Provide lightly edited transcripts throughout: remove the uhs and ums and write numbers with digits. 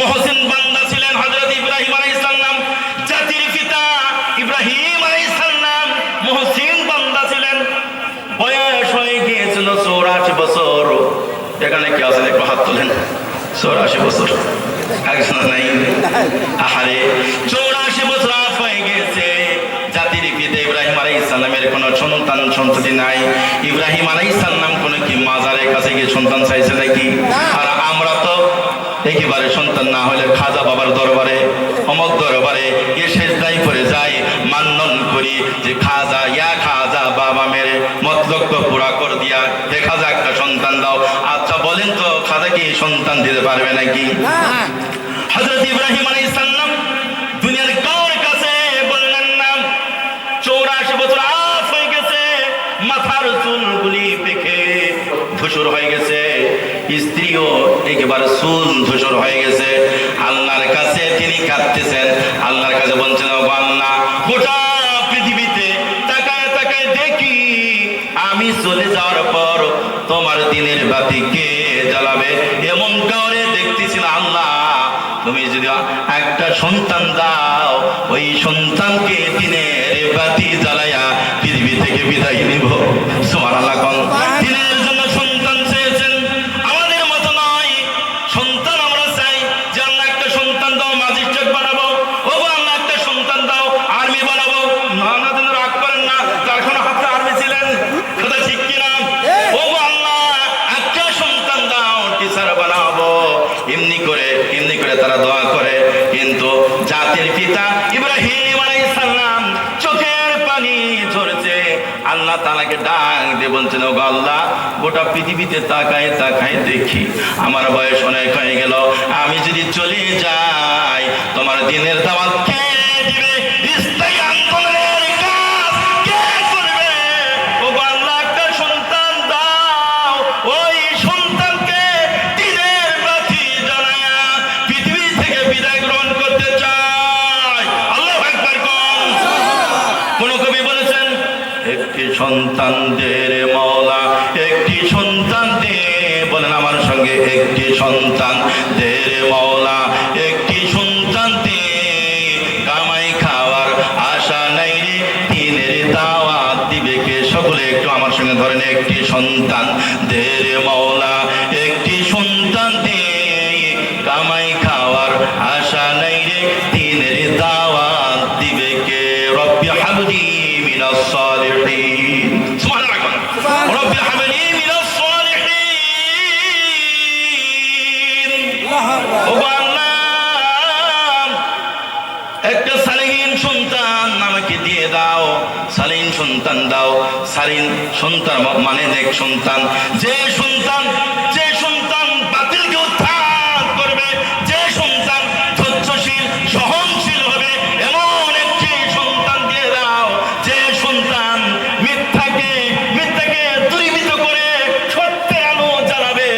মুহসিন বান্দা ছিলেন হযরত ইব্রাহিম আলাইহিস সালাম। জাতির পিতা ইব্রাহিম আলাইহিস সালাম মুহসিন বান্দা ছিলেন। বয়স হয়ে গিয়েছিল 84 বছর। এখানে কি আছেন একটু হাত তোলেন। 84 বছর একজন নাই? আহারে 84 বছর হয়ে গেছে। জাতির পিতা ইব্রাহিম আলাইহিস সালামের কোনো সন্তান সন্ততি নাই। ইব্রাহিম আলাইহিস সালাম কোন কি মাজারের কাছে গিয়ে সন্তান চাইছে নাকি? আর আমরা তো একেবারে সন্তান না হলে খাজা বাবার দরবারে অমক দরবারে গিয়ে সেজদায় পড়ে যাই, মান্যন করি যে খাজা ইয়া খাজা বাবা মেরে মতলব পুরা করে দিয়া হে খাজা একটা সন্তান দাও। আচ্ছা বলেন তো খাজা কি সন্তান দিতে পারবে নাকি? হযরত ইব্রাহিম আলাইহিস সালাম দুনিয়ার কার কাছে বললেন না। 84 বছর হয়ে গেছে, মাথার চুলগুলি পেকে ধূসর হয়ে গেছে, স্ত্রীও একেবারে চুল ধূসর হয়ে গেছে। আল্লাহর কাছে তিনি কাঁদতেছেন, আল্লাহর কাছে বলছেন ও আল্লাহ, গোটা পৃথিবীতে তাকায় তাকায় দেখি আমি চলে যাওয়ার পর তোমার দিনের বাতি কে জ্বালাবে? এমন কাউরে দেখতেছি না। আল্লাহ তুমি যদি একটা সন্তান দাও, ওই সন্তানকে দিনের বাতি জ্বালাইয়া পৃথিবী থেকে বিদায় নিব। সুবহানাল্লাহ। দিনের জন্য সন্তান চেয়েছেন, আমাদের মতো নয়। সন্তান আমরা চাই যে আল্লাহ একটা সন্তান দাও ম্যাজিস্ট্রেট বানাবো, ও আল্লাহ একটা সন্তান দাও আর্মি বানাবো। না না, তুমি রাগ করেন না, তার কোনো হাতে আর্মি ছিলেন, কথা ঠিক কিনা? ও আল্লাহ একটা সন্তান দাও টিচার বানাবো। এমনি করে তারা দোয়া করে। কিন্তু জাতির পিতা ইব্রাহিম আলাইহিস সালাম চোখের পানি ঝরছে। আল্লাহ তাআলাকে ডাক দিয়ে বলছেন ও আল্লাহ, গোটা পৃথিবীতে তাকায় তাকায় দেখি আমার বয়স অনেক হয়ে গেল, আমি যদি চলে যাই তোমার দিনের দাওয়াত কে দিবে? ইসলামী আন্দোলনের কাজ কে করবে? ও আল্লাহ একটা সন্তান দাও, ওই সন্তানকে দিনের বাতি জ্বালায়া পৃথিবী থেকে বিদায় গ্রহণ করতে চাই। আল্লাহু আকবার। কোন কবি বলেছেন একটি সন্তান দে রে মাওলা, একটি সন্তান দে। বলেন আমার সঙ্গে, একটি সন্তান দে রে মাওলা, একটি সন্তান দে। কামাই খাওয়ার আশা নাই রে, দিনের দাওয়াত দিবে কে? সকলে একটু আমার সঙ্গে ধরেন, একটি সন্তান দে রে মাওলা, একটি সন্তান দে। কামাই খাওয়ার আশা নাই রে, দিনের দাওয়াত দিবে কে? রব্বি হাবলি মিনাস সালিহিন। সুবহানাল্লাহ। রব্বি হাবলি মিনাস সালিহিন। ও আল্লাহ একটা সালিহিন সন্তান আমাকে দিয়ে দাও, সালিহিন সন্তান দাও। সালিহিন সন্তান মানে নেক সন্তান, যে সন্তান বাতিলকে উৎখাত করবে, যে সন্তান ধৈর্যশীল সহনশীল হবে, এমন একটি সন্তান দিয়ে দাও। যে সন্তান মিথ্যাকে দূরীভূত করে সত্যের আলো জ্বালাবে,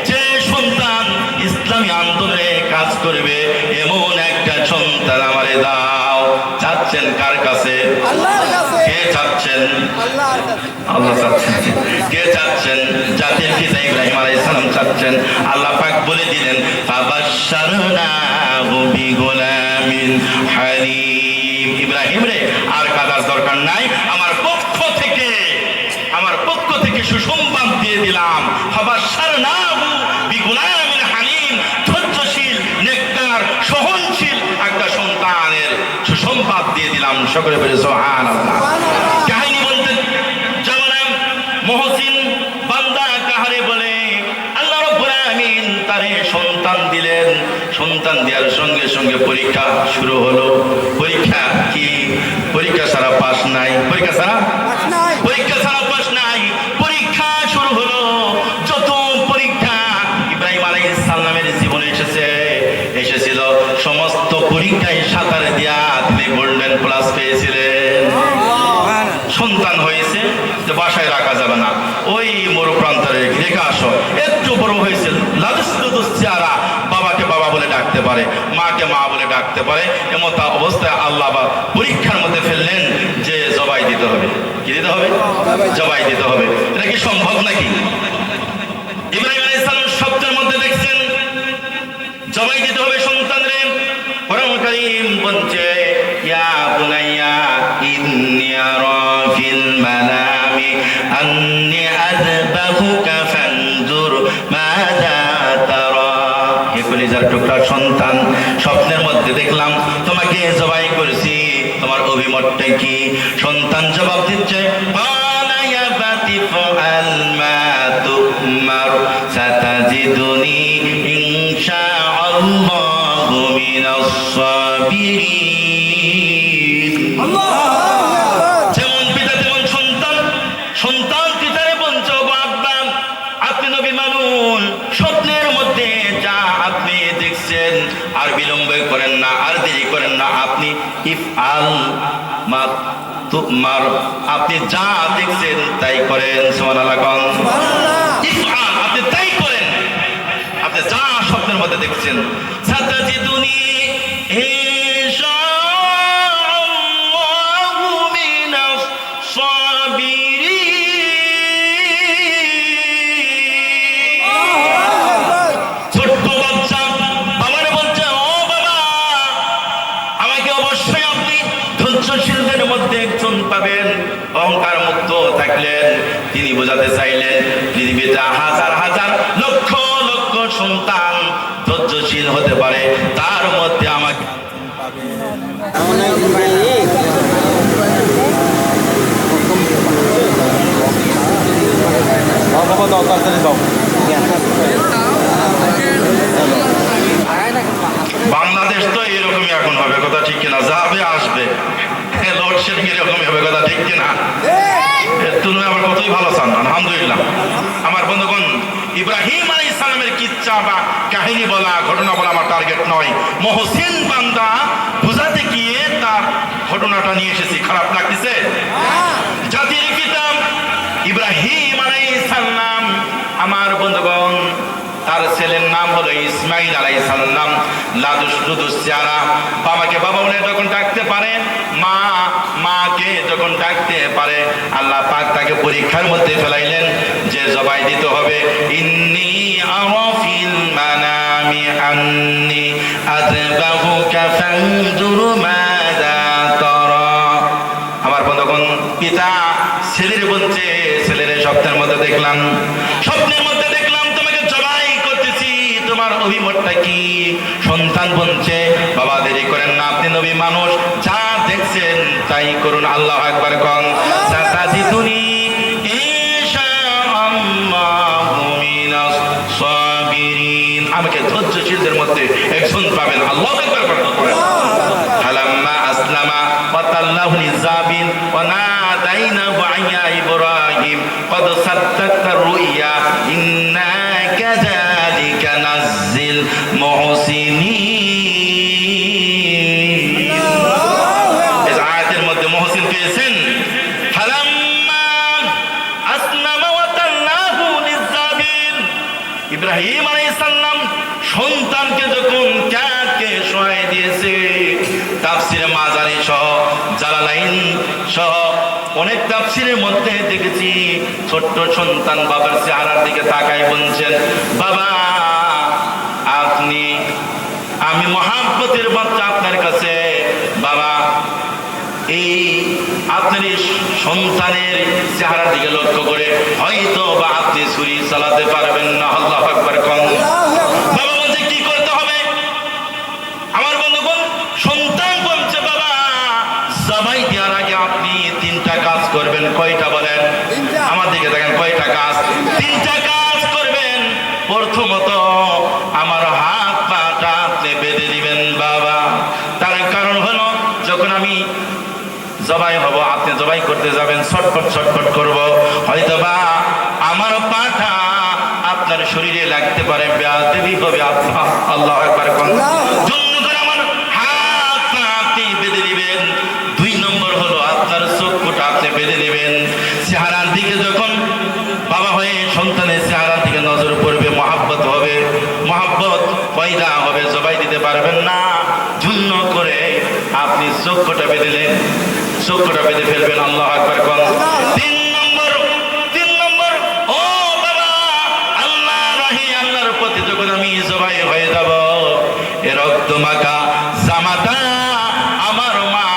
যে সন্তান ইসলামী আন্দোলনে কাজ করবে, এমন একটা সন্তান আমারে দাও। চাচ্ছেন কার কাছে? আল্লাহর কাছে। কে চাচ্ছেন? আল্লাহর কাছে। আল্লাহ চাচ্ছেন। কে চাচ্ছেন? জাতির পিতা ইব্রাহিম আলাইহিস সালাম চাচ্ছেন। আল্লাহ পাক বলে দিলেন ফাবাশশারনাহু বিগুলামিন হালিম। ইব্রাহিম রে আর কাদার দরকার নাই, আমার পক্ষ থেকে সুসংবাদ দিয়ে দিলাম। ফাবাশশারনাহু বিগুলামিন হালিম, ধৈর্যশীল নেককার সহনশীল একটা সন্তানের সুসংবাদ দিয়ে দিলাম। সকলে বলে সুবহানাল্লাহ। কাহিনী বলতেন যেমন মুহসিন বান্দা কাহারে বলে আল্লাহ রাব্বুল আলামিন তারে সন্তান দিলেন। সন্তান দেওয়ার সঙ্গে সঙ্গে পরীক্ষা শুরু হলো। পরীক্ষা কি? পরীক্ষা ছাড়া পাস নাই। পরীক্ষা ছাড়া পাস নাই। পরীক্ষা শুরু হলো। যত পরীক্ষা ইব্রাহিম আলাইহিস সালামের জীবনে এসেছিল সমস্ত পরীক্ষায় সাঁতার দিয়া তিনি গোল্ডেন প্লাস পেয়েছিলেন। সন্তান হয়েছে যে বাসায় রাখা যাবে না, ওই মরু প্রান্তরে রেখে আসো। একটু বড় হয়েছে চেহারা, বাবাকে বাবা বলে ডাকতে পারে, মাকে মা বলে ডাকতে পারে। এমত অবস্থায় আল্লাহ পরীক্ষার মধ্যে ফেললেন যে জবাই দিতে হবে। কি দিতে হবে? জবাই দিতে হবে। এটা কি সম্ভব নাকি? ইব্রাহিম আলাইহিস সালাম শব্দের মধ্যে দেখছেন জবাই দিতে হবে। টুকরা সন্তান, স্বপ্নের মধ্যে দেখলাম তোমাকে জবাই করেছি, তোমার অভিমতটা কি? সন্তান জবাব দিচ্ছে, ক্বালা ইয়া বাতি ফাআল মা তু'মার সাতাজিদুনি ইনশাআল্লাহু মিনাস সাবিরিন। যেমন পিতা তেমন সন্তান, সন্তান পিতারে বলছে, গো আব্বা, আপনি নবী মানুষ, স্বপ্নের মধ্যে যা আপনি দেখছেন আর বিলম্ব করেন না, আর দেরি করেন না, আপনি ইফআল মা তু'মার, আপনি যা দেখছেন তাই করেন। সুবহানাল্লাহ। ইফআল, আপনি তাই করেন, আপনি যা স্বপ্নের মধ্যে দেখছেন। সাতাজিদুনি ইনশাআল্লাহু মিনাস সাবিরিন। ছোট্ট বাচ্চা বাবারে বলছে, ও বাবা, আমাকে অবশ্যই আপনি ধৈর্যশীলদের মধ্যে একজন পাবেন। অহংকার মুক্ত থাকলেন। তিনি বোঝাতে চাইলেন পৃথিবীতে হাজার হাজার লক্ষ লক্ষ সন্তান ধৈর্যশীল হতে পারে, তার মধ্যে আমাকে বাংলাদেশ তো এরকমই এখন হবে, কথা ঠিক কিনা? যাবে আসবে, লোডশেডিং এরকমই হবে, কথা ঠিক কিনা? তুমি আমার কতই ভালো চান, আলহামদুলিল্লাহ। আমার বন্ধুগণ, ইব্রাহিম আলাইহিস সালামের কিচ্ছা বা কাহিনী বলা, ঘটনা বলা আমার টার্গেট নয়। মহসিন বান্দা বুঝাতে গিয়ে তার ঘটনাটা নিয়ে এসেছি। খারাপ লাগতেছে? জাতির পিতা ইব্রাহিম আলাইহিস সালাম, আমার বন্ধুগণ, তার ছেলের নাম হলো ইসমাইল আলাইহিস সালাম। লাদুস চেহারা, বাবাকে বাবা বলে যখন ডাকতে পারে, মা মাকে যখন ডাকতে পারে, আল্লাহ পাক তাকে পরীক্ষার মধ্যে ফেলাইলেন যে জবাই দিতে হবে। ইন্নী আরা ফিল মানামি আন্নী আযবাহুকা ফানজুর মাযা তারা। আমার বন্ধুগণ, পিতা ছেলের বলছে, ছেলের স্বপ্নের মধ্যে দেখলাম, স্বপ্নের মধ্যে দেখলাম তোমাকে জবাই করতেছি, তোমার অভিমতটা কি? সন্তান বলছে, বাবা দেরি করেন না, আপনি নবী মানুষ, যা দেখছেন তাই করুন। আল্লাহু আকবার কোন। সাতাজিদুনি ইনশাআল্লাহু মিনাস সাবিরিন, আমাকে ধৈর্যশীলদের মধ্যে একজন পাবেন। আল্লাহু আকবার করেন। ফালাম্মা আসলামা ওয়া তাল্লাহু লিযাবিন ওয়া নাদাইনাহু আইয়া ইব্রাহিম ক্বাদ সাদ্দাকতা রুইয়া ইন্না কাযালিকা নাজ্জিল মুহসিনিন। এই আয়াতের মধ্যে মুহসিন পেয়েছেন। ফালাম্মা আসলামা ওয়া তাল্লাহু লিযাবিন, ইব্রাহিম আলাইহিস সালাম সন্তানকে যখন কাকে শোয়াই দিয়েছে, তাফসিরে মাজারি সহ জালালাইন সহ অনেক তাফসিরের মধ্যে দেখেছি ছোট্ট সন্তান বাবার চেহারার দিকে তাকাই বলছেন, বাবা আপনি, আমি মহাব্বতের বাচ্চা আপনার কাছে, বাবা এই আপনার এই সন্তানের চেহারার দিকে লক্ষ্য করে হয়তো বা আপনি ছুরি চালাতে পারবেন না। আল্লাহু আকবার কোন। বাবা বলছে, কি করতে হবে? আমার বন্ধুগণ, সন্তান বলছে, বাবা জবাই দেওয়ার আগে আপনি তিনটা কাজ করবেন। কয়টা বলেন? আমার দিকে দেখেন, কয়টা কাজ? তিনটা কাজ করবেন। প্রথমত আমার হাত পাটা আপনি বেঁধে দিবেন বাবা। তার কারণ হলো, যখন আমি জবাই হব, আপনি জবাই করতে যাবেন, ছটফট ছটফট করব, হয়তো বা আমার পাটা আপনার শরীরে লাগতে পারে, বেয়াদবি হবে। আল্লাহু আকবার কোন। জন্য করে আমার হাত পা আপনি বেঁধে দিবেন। দুই নম্বর হলো আপনার চক্ষুটা আপনি বেঁধে দিবেন। চেহারার দিকে যখন বাবা হয়ে সন্তানের চেহারার দিকে নজর পড়বে, মহাব্বত হবে, মহাব্বত পয়দা হবে, জবাই দিতে পারবেন না। জন্য করে আপনি চক্ষুটা বেঁধেলেন, চক্ষুটা বেঁধে ফেলবেন। আল্লাহু আকবার কোন। তিন নম্বর, ও বাবা, আল্লাহ রাহি, আল্লাহর প্রতি যখন আমি জবাই হয়ে যাব, এ রক্ত মাখা জামাটা আমার মা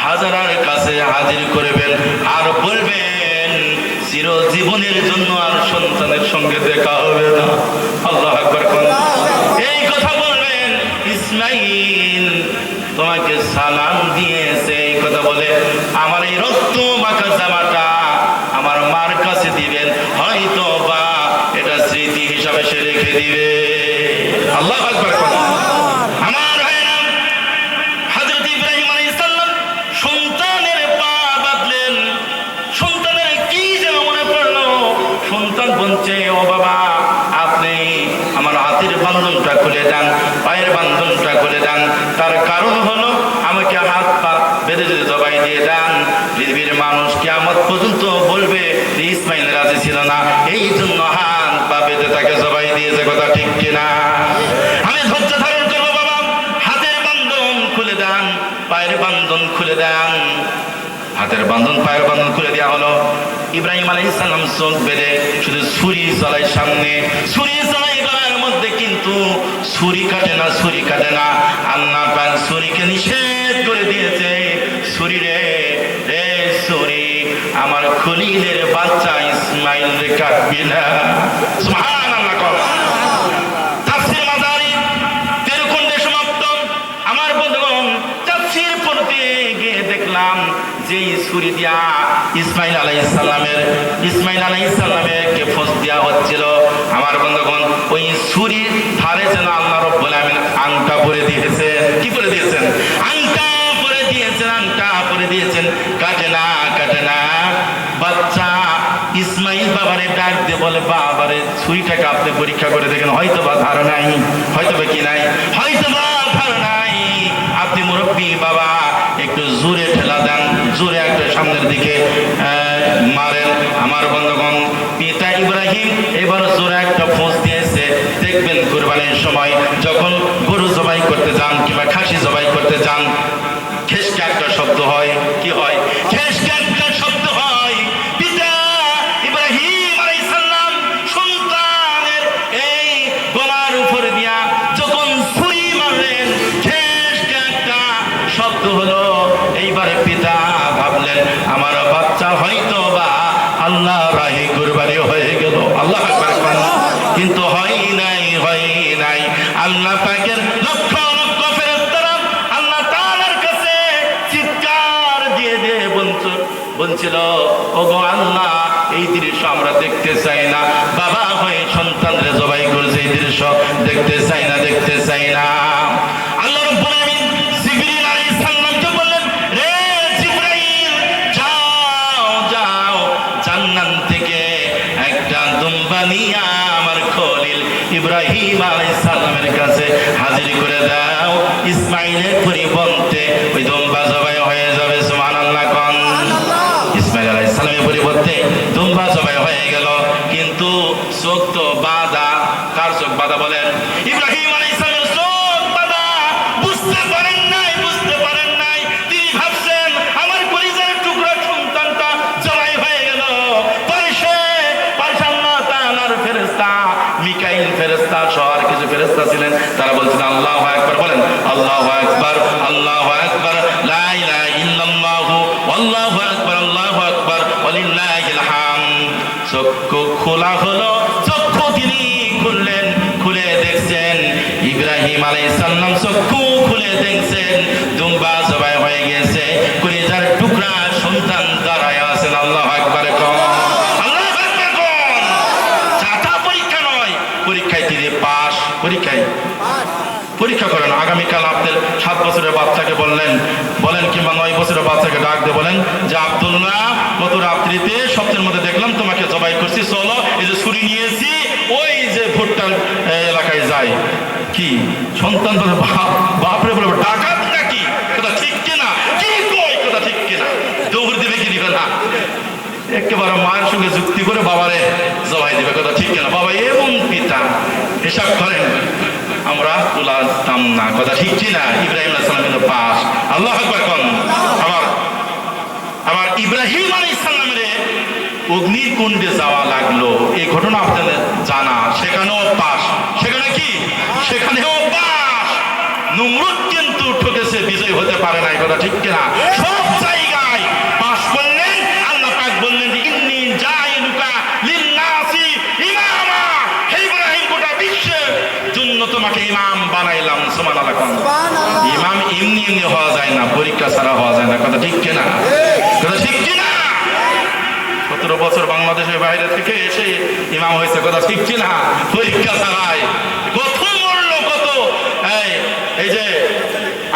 হাজারার কাছে হাজির করবেন আর বলবেন, চিরজীবনের জন্য আর সন্তানের সঙ্গে দেখা হবে না। আল্লাহু আকবার কোন। এই কথা বল জিব্রাইল তোমাকে সালাম দিয়েছে, এই কথা বলে আমার এই রক্ত মাখা জামাটা আমার মার কাছে দিবেন, হয়তো বা এটা স্মৃতি হিসাবে সে রেখে দিবে। আল্লাহু আকবার। আমার ভাইরা, হযরত ইব্রাহিম আলাইহিস সালাম সন্তানের পা বাঁধলেন। সন্তানের কি যেন মনে পড়লো, সন্তান বলছে, ও বাবা আপনি আমার হাতের বান্ধনটা খুলে দেন, পায়ের বান্ধনটা খুলে দেন। তার কারণ হলো আমাকে হাত পা বেঁধে যদি জবাই দিয়ে দেন, পৃথিবীর মানুষ কিয়ামত পর্যন্ত বলবে যে ইসমাইল রাজি ছিল না, এই জন্য হাত পা বেঁধে তাকে জবাই দিয়েছে। কথা ঠিক কিনা? আমি ধৈর্য ধারণ করবো বাবা, হাতের বান্ধন খুলে দেন, পায়ের বান্ধন খুলে দেন। হাতের বান্ধন পায়ের বান্ধন খুলে দেওয়া হলো। ইব্রাহিম আলাইহিস সালাম চোখ বেঁধে শুধু ছুরি চালায় সামনে, ছুরি চালায় গলার মধ্যে, কিন্তু ছুরি কাটে না, ছুরি কাটে না। আল্লাহ পাক ছুরিকে নিষেধ করে দিয়েছে, ছুরি রে রে ছুরি, আমার খলিলের বাচ্চা ইসমাইল রে কাটবি না। সুবহানাল্লাহ। তাফসীর মাজারি 13 খণ্ডে সমাপ্ত। আমার বন্ধুগণ, তাফসীর পড়তে গিয়ে দেখলাম যে ছুরি দিয়া ইসমাইল আলাইহিস সালামেরকে ফোঁস দেওয়া হচ্ছিল। আমার বন্ধুগণ, ওই ছুরির ধারে যেন আল্লাহ রাব্বুল আমিন আংটা পরে দিয়েছেন। কি করে দিয়েছেন? আংটা পরে দিয়েছেন, আংটা পরে দিয়েছেন। কাটে না, কাটে না। বাচ্চা ইসমাইল বাবারে ডাক দিয়ে বলে, বাবারে ছুরিটাকে আপনি পরীক্ষা করে দেখেন, হয়তো বা ধার নাই, হয়তো বা কি নাই, হয়তো বা ধার নাই। আপনি মুরব্বী বাবা, একটু জোরে ঠেলা দেন, জোরে একটা সামনের দিকে মারেন। আমার বন্ধুগণ, পিতা ইব্রাহিম এবার জোরে একটা ফোঁস দিয়েছে। দেখবেন কুরবানির সময় যখন গরু জবাই করতে যান কিংবা খাসি জবাই করতে যান, খেসকে একটা শব্দ হয়। কি হয়? খেসকে একটা শব্দ হয়। পিতা ইব্রাহিম আলাইহিস সালাম সন্তানের এই গলার উপর দিয়া যখন ছুরি মারলেন, খেসকে একটা শব্দ হলো। এইবারে পিতা ভাবলেন, আমার বাচ্চা হয়তো বা আল্লাহ রাহে কুরবানি হয়ে গেল। আল্লাহ আকবার। কিন্তু হয় নাই, হয় নাই। আল্লাহ পাকের লক্ষ লক্ষ ফেরেশতারা আল্লাহ তাআলার কাছে চিৎকার দিয়ে দিয়ে বলছিল, ওগো আল্লাহ, এই দৃশ্য আমরা দেখতে চাই না। বাবা হয়ে সন্তানরে জবাই করেছে, এই দৃশ্য দেখতে চাই না, দেখতে চাই না। আল্লাহ রাব্বুল আমিন জিবরিল আলাইহিস সালামকে বললেন, রে জিবরাইল, যাও যাও, জান্নাত থেকে একটা দুম্বা নিয়ে আমার খলিল ইব্রাহিম আলাইহিস সালামের কাছে হাজির করে দাও। ইসমাইলের পরিবর্তে ওই দুম্বা জবাই হয়ে যাবে। সুবহানাল্লাহ। কোন ইসমাইল আলাইহিস সালামের পরিবর্তে দুম্বা জবাই হয়ে গেল, কিন্তু চোখ তো বাঁধা। কার চোখ বাঁধা বলেন? ইব্রাহিম আলাইহিস সালামের চোখ বাঁধা। বুঝতে পারেন নাই, বুঝতে পারেন নাই। তিনি ভাবছেন আমার কলিজার টুকরা সন্তানটা জবাই হয়ে গেল। আল্লাহ তাআলার ফেরেশতা মিকাইল ফেরেশতা সহ আর কিছু ফেরেশতা ছিলেন, তারা বলছেন আল্লাহু আকবার। বলেন আল্লাহু আকবার, আল্লাহু আকবার, লা ইলাহা ইল্লাল্লাহু, আল্লাহু আকবার, আল্লাহু আকবার, ওয়ালিল্লাহিল হামদ। চক্ষু খোলা হলো, চক্ষু তিনি খুললেন, খুলে দেখছেন ইব্রাহিম আলাইহিস সালাম চক্ষু খুলে দেখছেন দুম্বা জবাই হয়ে গেছে, কলিজার টুকরা সন্তান দাঁড়ায় আছেন। আল্লাহু আকবার। কোন আল্লাহু আকবার। কোন চাটা পরীক্ষা নয়, পরীক্ষায় তিনি পাস। পরীক্ষায় পরীক্ষা করেন। আগামীকাল আপনাদের 7 বছরের বাচ্চাকে বলেন কিংবা 9 বছরের বাচ্চাকে ডাক দিয়ে বলেন যে আব্দুল্লাহ, গত রাত্রিতে স্বপ্নের মধ্যে দেখলাম তোমাকে জবাই করছি, চলো এই যে ছুরি নিয়েছি, ওই যে ভুট্টার এলাকায় যাই। কি সন্তান তো বাপরে বলে, ডাকাত নাকি? কথা ঠিক কিনা? কি কয়? কথা ঠিক কিনা? দৌড় দিবে কি দিবে না? একেবারে মায়ের সঙ্গে যুক্তি করে বাবারে জবাই দিবে। কথা ঠিক কিনা? বাবা এমন পিতা, হিসাব করেন আমরা তুলাতাম না। কথা ঠিক কিনা? ইব্রাহিম আলাইহিস সালাম কিন্তু পাস। আল্লাহু আকবার। কোন আবার ইব্রাহিম আলাইহিস সালামের অগ্নির কুণ্ডে যাওয়া লাগলো, এই ঘটনা আপনাদের জানা। সেখানেও পাস। সেখানে কি? সেখানেও পাস। নমরুদ কিন্তু ঠকেছে, বিজয় হতে পারে না। কথা ঠিক কিনা? সব জায়গায় পাস করলেন। আল্লাহ পাক বললেন, ইন্নী জাইলুকা লিন-নাসি ইমামা। হে ইব্রাহিম, গোটা বিশ্বের জন্য তোমাকে ইমাম বানাইলাম। সুবহানাল্লাহ। ইমাম এমনি এমনি হওয়া যায় না, পরীক্ষা ছাড়া হওয়া যায় না। কথা ঠিক কিনা? কথা ঠিক কিনা? 17 বছর বাংলাদেশের বাইরে থেকে এসে ইমাম হয়েছে। কথা ঠিক কিনা? পরীক্ষা ছাড়াই। কত মূল্য, কত এই যে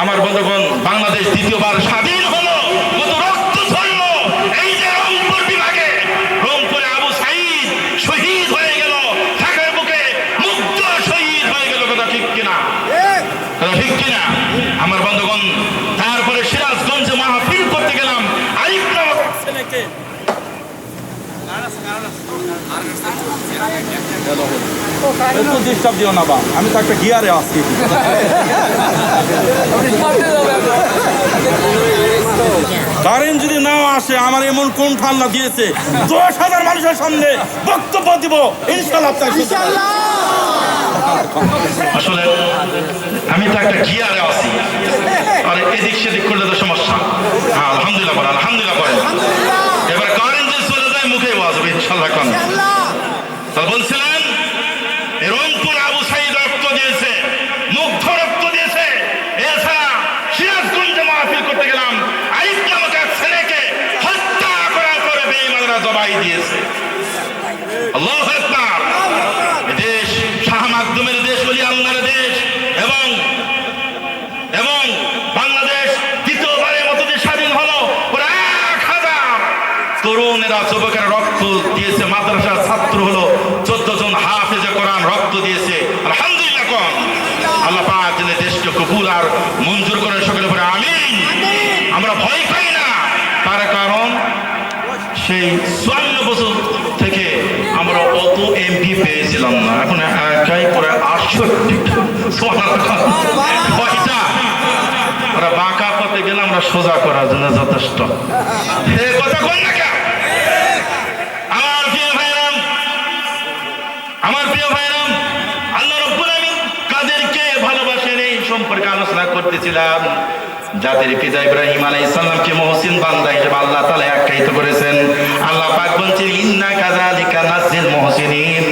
আমার বন্ধুগণ, বাংলাদেশ দ্বিতীয়বার স্বাধীন হলো, কত রক্ত ঝরলো। এই যে রংপুর বিভাগে, রংপুরে আবু সাঈদ শহীদ হয়ে গেল, ঢাকার বুকে মুগ্ধ শহীদ হয়ে গেল। কথা ঠিক কিনা? কথা ঠিক কিনা? আমার বন্ধুগণ, তারপরে সিরাজগঞ্জে মাহফিল করতে গেলাম। আরিফ নামক ছেলেকে ডিস্টার্ব দিও না বা, আমি তো একটা গিয়ারে আছি। কারেন্ট যদি নাও আসে, আমার এমন কোন ঠান্ডা দিয়েছে, 10,000 মানুষের সামনে বক্তব্য দিব ইনশাআল্লাহ। আসলে আমি তো একটা গিয়ারে আছি, আর এদিক সেদিক করলে তো সমস্যা। আলহামদুলিল্লাহ বলেন, আলহামদুলিল্লাহ বলেন। এবার কারেন্ট যদি চলে যায়, মুখে বাজবে ইনশাআল্লাহ। তাহলে বলছিলেন, রংপুর আবু সাঈদ রক্ত দিয়েছে, মুগ্ধ রক্ত দিয়েছে। এছাড়া সিরাজগঞ্জে মাহফিল করতে গেলাম, আরিফ নামক এক ছেলেকে হত্যা করার পরে বেঈমানরা জবাই দিয়েছে। আল্লাহু আকবার। দেশ শাহ মাকদুমের দেশ, ওলি আল্লাহর দেশ, এবং বাংলাদেশ দ্বিতীয়বারের মতো যে স্বাধীন হলো, ওরা 1,000 তরুণেরা, যুবকেরা রক্ত দিয়েছে। মাদ্রাসার ছাত্র হলো 14 জন হাফেজে কোরআন রক্ত দিয়েছে। আলহামদুলিল্লাহ কোন আল্লাহ পাক যেন দেশকে কবুল আর মঞ্জুর করে সকলে পরে আমিন। আমরা ভয় পাই না, তার কারণ সেই 54 বছর থেকে আমরা অত এমপি পেয়েছিলাম না, এখন একাই পরে 68। ওরা বাঁকা পথে গেলে আমরা সোজা করার জন্য যথেষ্ট। কথা কই না কেন? আমার প্রিয় ভাইরাম, আল্লাহ রাব্বুল আলামিন কাদেরকে ভালোবাসেন এই সম্পর্কে আলোচনা করতেছিলাম। জাতির পিতা ইব্রাহিম আলাইহিস সালামকে মুহসিন বান্দা হিসেবে আল্লাহ তাআলা আখ্যায়িত করেছেন। আল্লাহ পাক বলছেন, ইন্না কাযালিকা নাজিল মুহসিনিন।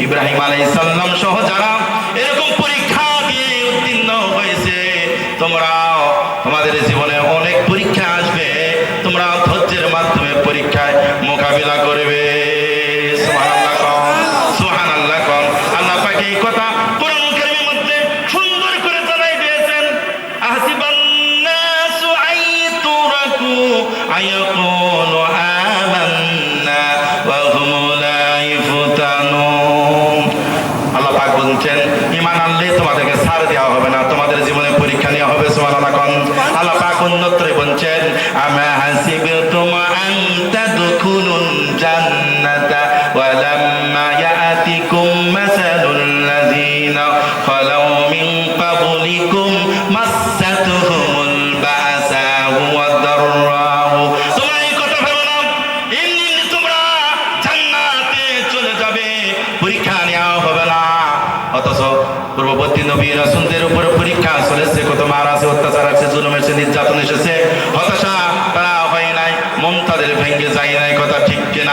ইব্রাহিম আলাইহিস সালাম সহ যারা এরকম পরীক্ষা দিয়ে উত্তীর্ণ হয়েছে, তোমাদের জীবনে অনেক পরীক্ষা আসবে, তোমরা ধৈর্যের মাধ্যমে পরীক্ষায় মোকাবিলা করবে। সুবহানাল্লাহ কোন, সুবহানাল্লাহ কোন। আল্লাহ পাক এই কথা কোরআন কারীমের মধ্যে সুন্দর করে জানাই দিয়েছেন। আহসিবান নাসু আইতুরাকু আয়াকুলু আমান্না ওয়া হুম লা ইফতানুন। আল্লাহ পাক বলছেন, ঈমান আনলে তোমাদেরকে ছাড় দেওয়া হবে না, তোমাদের জীবনে পরীক্ষা নেওয়া হবে। সুবহানাল্লাহ কোন। আল্লাহ পাক অন্যত্রে বলছেন, আমা হাসিবতুম আন তাদখুলুল জান্নাতা ওয়া লাম্মা ইয়াতিকুম মাসালুল লাযিনা খালাউ মিন ক্বাবলিকুম মাসসাতুহুমুল বাসাউ ওয়াদ দাররাউ। তোমরা এই কথা ভেবো না, এমনি তোমরা জান্নাতে চলে যাবে, পরীক্ষা নেওয়া হবে না। অথচ পূর্ববর্তী নবী রাসূলদের উপরে পরীক্ষা চলেছে, কত মার আছে, অত্যাচার আছে, জুলুম এসেছে, নির্যাতন এসেছে, হতাশা তারা হয় নাই, মন তাদের ভেঙে যায় নাই। কথা ঠিক কিনা?